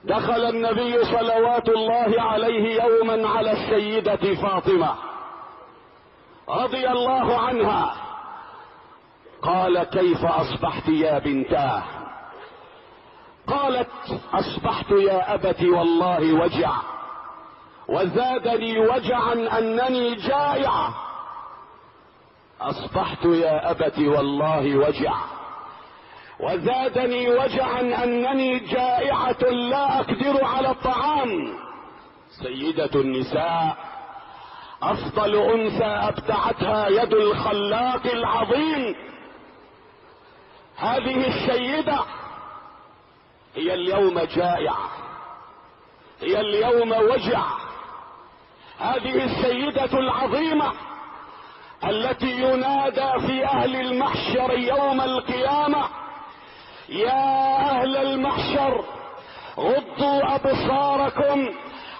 دخل النبي صلوات الله عليه يوما على السيدة فاطمة رضي الله عنها، قال: كيف أصبحت يا بنتاه؟ قالت: أصبحت يا أبت والله وجع، وزادني وجعا أنني جائعة. أصبحت يا أبت والله وجع، وزادني وجعا أنني جائعة لا أقدر على الطعام. سيدة النساء، أفضل أنثى أبدعتها يد الخلاق العظيم، هذه السيدة هي اليوم جائعة، هي اليوم وجع. هذه السيدة العظيمة التي ينادى في أهل المحشر يوم القيامة: يا أهل المحشر غضوا أبصاركم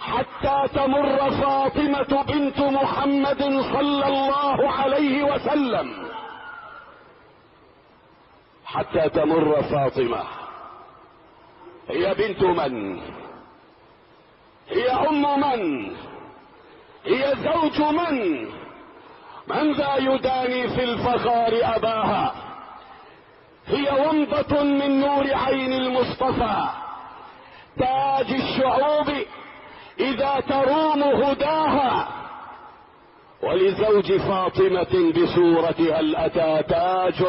حتى تمر فاطمة بنت محمد صلى الله عليه وسلم. حتى تمر فاطمة، هي بنت من؟ هي أم من؟ هي زوج من؟ من ذا يداني في الفخار أباها؟ هي ومضة من نور عين المصطفى، تاج الشعوب إذا تروم هداها. ولزوج فاطمة بصورتها الأتى تاج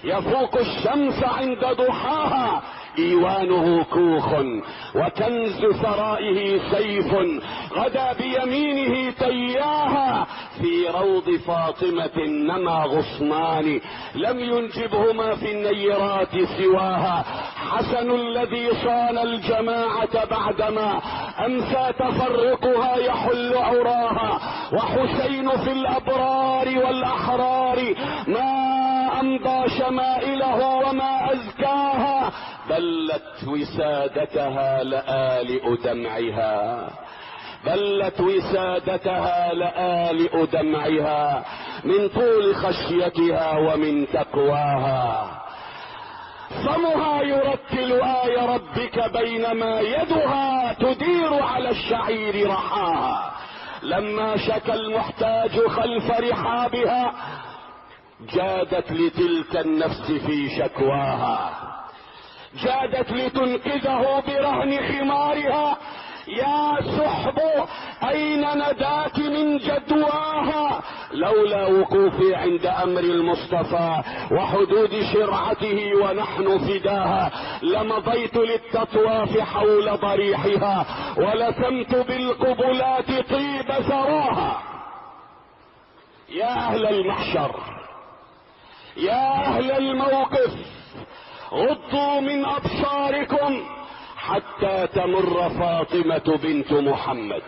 يفوق الشمس عند ضحاها، ايوانه كوخ وكنز ثرائه سيف، غدا بيمينه تياها. في روض فاطمة نما غصنان لم ينجبهما في النيرات سواها. حسن الذي صان الجماعة بعدما امسى تفرقها يحل عراها، وحسين في الابرار والاحرار ما امضى شمائله وما ازكاها. بلت وسادتها لآلئ دمعها، بلت وسادتها لآلئ دمعها من طول خشيتها ومن تقواها. فمها يرتل آي ربك بينما يدها تدير على الشعير رحاها. لما شكى المحتاج خلف رحابها جادت لتلك النفس في شكواها، جادت لتنقذه برهن خمارها. يا سحب اين نداك من جدواها؟ لولا وقوفي عند امر المصطفى وحدود شرعته ونحن فداها لمضيت للتطواف حول ضريحها ولثمت بالقبلات طيب ثراها. يا اهل المحشر، يا اهل الموقف، غضوا من ابصاركم حتى تمر فاطمة بنت محمد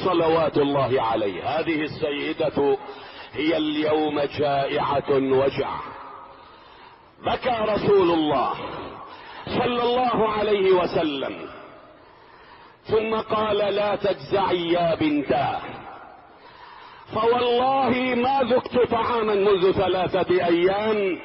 صلوات الله عليه. هذه السيدة هي اليوم جائعة وجع. بكى رسول الله صلى الله عليه وسلم ثم قال: لا تجزعي يا بنتاه، فوالله ما ذقت طعاما منذ 3 أيام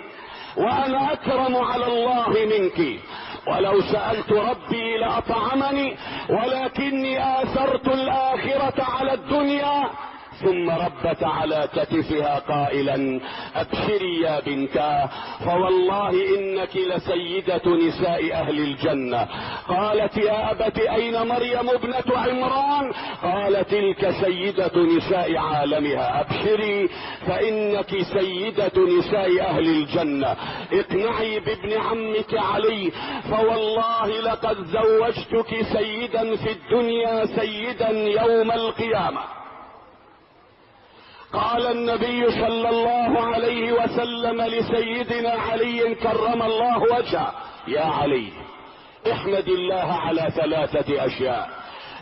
وانا اكرم على الله منك، ولو سألت ربي لأطعمني، ولكني آثرت الآخرة على الدنيا. ثم ربت على كتفها قائلا: ابشري يا بنتاه، فوالله انك لسيدة نساء اهل الجنة. قالت: يا ابت اين مريم ابنة عمران؟ قال: تلك سيدة نساء عالمها. ابشري فانك سيدة نساء اهل الجنة. اقنعي بابن عمك علي، فوالله لقد زوجتك سيدا في الدنيا سيدا يوم القيامة. قال النبي صلى الله عليه وسلم لسيدنا علي كرم الله وجهه: يا علي، احمد الله على 3 أشياء: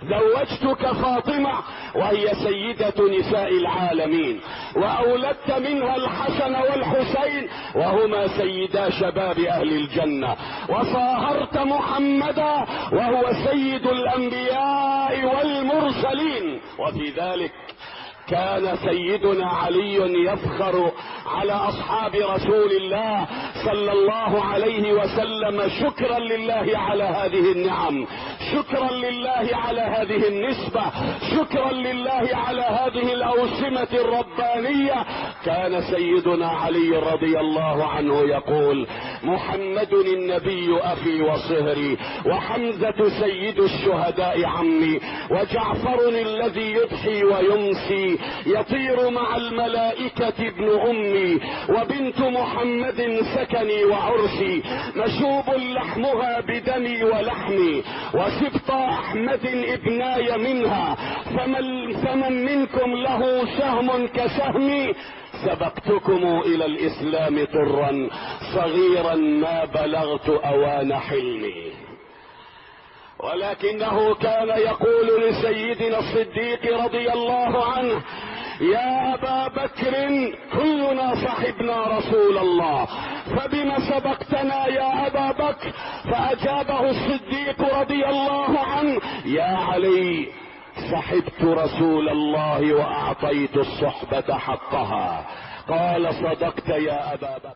زوجتك فاطمة وهي سيدة نساء العالمين، واولدت منها الحسن والحسين وهما سيدا شباب اهل الجنة، وصاهرت محمدا وهو سيد الانبياء والمرسلين. وفي ذلك كان سيدنا علي يفخر على اصحاب رسول الله صلى الله عليه وسلم شكرا لله على هذه النعم، شكرا لله على هذه النسبة، شكرا لله على هذه الأوسمة الربانية. كان سيدنا علي رضي الله عنه يقول: محمد النبي أخي وصهري، وحمزة سيد الشهداء عمي، وجعفر الذي يضحي ويمسي، يطير مع الملائكة ابن أمي، وبنت محمد سكني وعرسي، مشوب لحمها بدمي ولحمي، وسبط أحمد ابناي منها، فمن منكم له سهم كسهمي، سبقتكم إلى الإسلام طرا صغيرا ما بلغت أوان حلمي. ولكنه كان يقول لسيدنا الصديق رضي الله عنه: يا أبا بكر كلنا صحبنا رسول الله، فبما سبقتنا يا أبا بكر؟ فأجابه الصديق رضي الله عنه: يا علي، صحبت رسول الله وأعطيت الصحبة حقها. قال: صدقت يا أبا بكر.